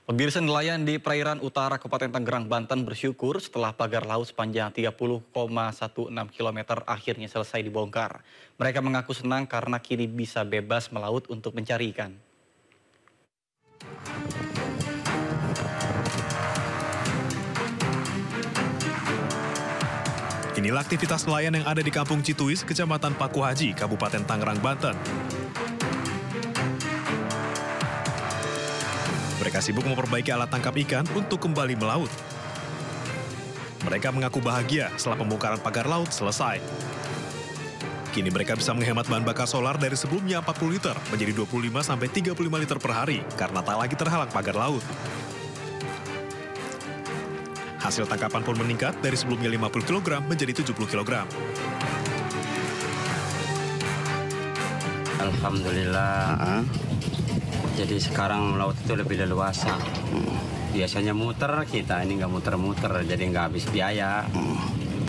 Pemirsa nelayan di perairan utara Kabupaten Tangerang, Banten bersyukur setelah pagar laut sepanjang 30,16 km akhirnya selesai dibongkar. Mereka mengaku senang karena kini bisa bebas melaut untuk mencari ikan. Inilah aktivitas nelayan yang ada di Kampung Cituis, Kecamatan Paku Haji, Kabupaten Tangerang, Banten. Mereka sibuk memperbaiki alat tangkap ikan untuk kembali melaut. Mereka mengaku bahagia setelah pembongkaran pagar laut selesai. Kini mereka bisa menghemat bahan bakar solar dari sebelumnya 40 liter menjadi 25-35 liter per hari karena tak lagi terhalang pagar laut. Hasil tangkapan pun meningkat dari sebelumnya 50 kg menjadi 70 kg. Alhamdulillah. Jadi sekarang laut itu lebih leluasa. Biasanya muter, kita ini nggak muter-muter, jadi nggak habis biaya.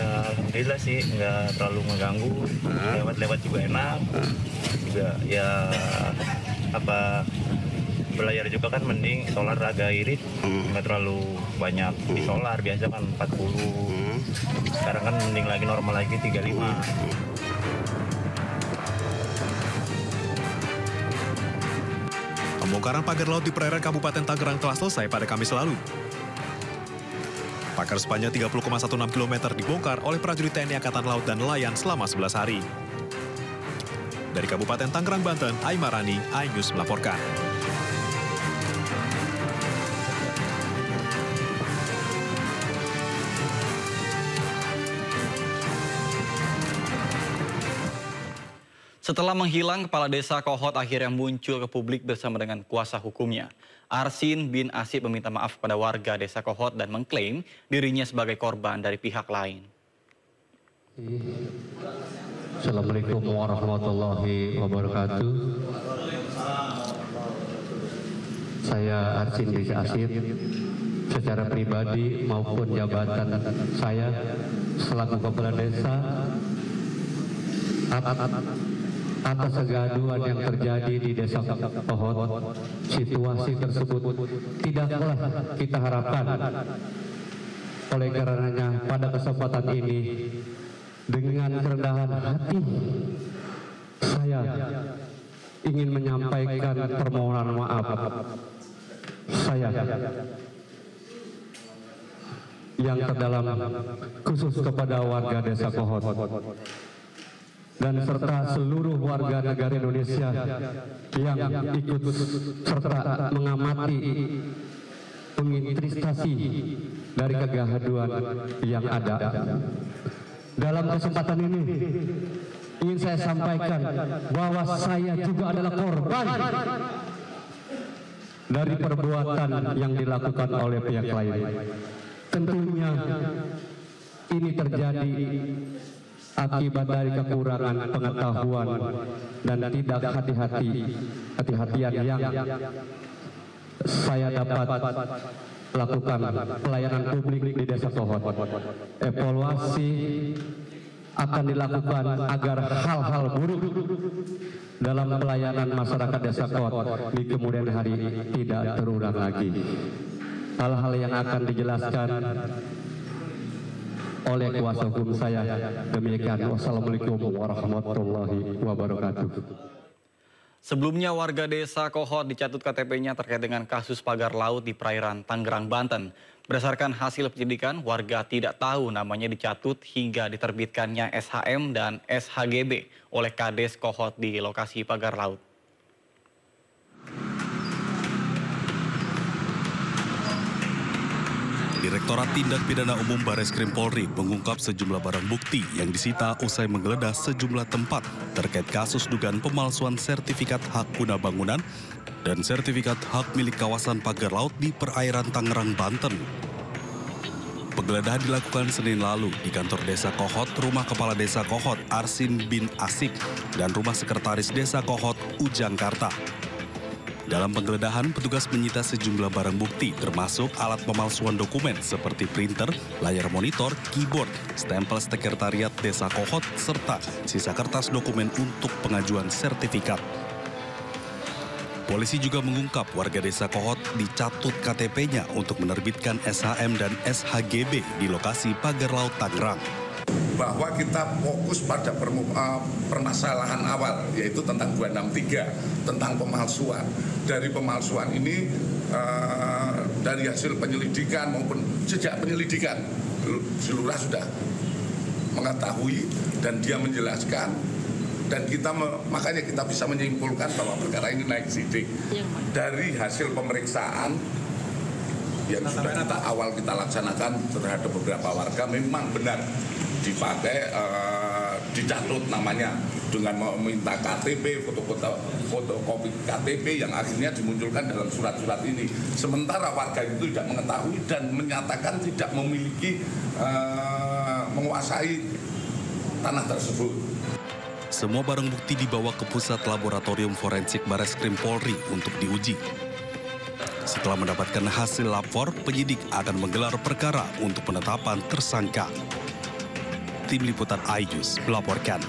Alhamdulillah sih, nggak terlalu mengganggu. Lewat-lewat juga enak. Juga ya berlayar juga kan mending, solar agak irit, nggak terlalu banyak di solar, biasa kan 40. Sekarang kan mending lagi normal lagi 35. Pembongkaran pagar laut di perairan Kabupaten Tangerang telah selesai pada Kamis lalu. Pagar sepanjang 30,16 km dibongkar oleh prajurit TNI Angkatan Laut dan nelayan selama 11 hari. Dari Kabupaten Tangerang, Banten, Aimarani, iNews melaporkan. Setelah menghilang, Kepala Desa Kohot akhirnya muncul ke publik bersama dengan kuasa hukumnya. Arsin bin Asib meminta maaf kepada warga Desa Kohot dan mengklaim dirinya sebagai korban dari pihak lain. Assalamualaikum warahmatullahi wabarakatuh. Saya Arsin bin Asib, secara pribadi maupun jabatan saya selaku Kepala Desa atas kegaduhan yang terjadi di Desa Kohot, situasi tersebut tidaklah kita harapkan. Oleh karenanya pada kesempatan ini, dengan kerendahan hati, saya ingin menyampaikan permohonan maaf saya yang terdalam khusus kepada warga Desa Kohot dan serta seluruh warga negara Indonesia yang ikut serta mengamati penginvestasi dari kegaduhan yang ada. Dalam kesempatan ini ingin saya sampaikan bahwa saya juga adalah korban dari perbuatan yang dilakukan oleh pihak lain. Tentunya ini terjadi akibat dari kekurangan pengetahuan dan tidak hati-hatian yang saya dapat lakukan pelayanan publik di Desa Kohot. Evaluasi akan dilakukan agar hal-hal buruk dalam pelayanan masyarakat Desa Kohot di kemudian hari tidak terulang lagi. Hal-hal yang akan dijelaskan oleh kuasa hukum saya. Demikian, wassalamualaikum warahmatullahi wabarakatuh. Sebelumnya warga Desa Kohot dicatut KTP-nya terkait dengan kasus pagar laut di perairan Tangerang, Banten. Berdasarkan hasil penyidikan, warga tidak tahu namanya dicatut hingga diterbitkannya SHM dan SHGB oleh Kades Kohot di lokasi pagar laut. Direktorat Tindak Pidana Umum Bareskrim Polri mengungkap sejumlah barang bukti yang disita usai menggeledah sejumlah tempat terkait kasus dugaan pemalsuan sertifikat hak guna bangunan dan sertifikat hak milik kawasan pagar laut di perairan Tangerang, Banten. Penggeledahan dilakukan Senin lalu di kantor Desa Kohot, rumah Kepala Desa Kohot Arsin bin Asik, dan rumah Sekretaris Desa Kohot Ujangkarta. Dalam penggeledahan, petugas menyita sejumlah barang bukti termasuk alat pemalsuan dokumen seperti printer, layar monitor, keyboard, stempel sekretariat Desa Kohot, serta sisa kertas dokumen untuk pengajuan sertifikat. Polisi juga mengungkap warga desa Kohot dicatut KTP-nya untuk menerbitkan SHM dan SHGB di lokasi Pagar Laut Tangerang. Bahwa kita fokus pada permasalahan awal, yaitu tentang 263, tentang pemalsuan. Dari pemalsuan ini, dari hasil penyelidikan maupun sejak penyelidikan, Lurah sudah mengetahui dan dia menjelaskan. Dan makanya kita bisa menyimpulkan bahwa perkara ini naik sidik. Dari hasil pemeriksaan yang sudah kita laksanakan terhadap beberapa warga, memang benar dipakai, dicatut namanya dengan meminta KTP, fotokopi KTP yang akhirnya dimunculkan dalam surat-surat ini. Sementara warga itu tidak mengetahui dan menyatakan tidak memiliki, menguasai tanah tersebut. Semua barang bukti dibawa ke Pusat Laboratorium Forensik Bareskrim Polri untuk diuji. Setelah mendapatkan hasil lapor, penyidik akan menggelar perkara untuk penetapan tersangka. Tim Liputan iNews melaporkan.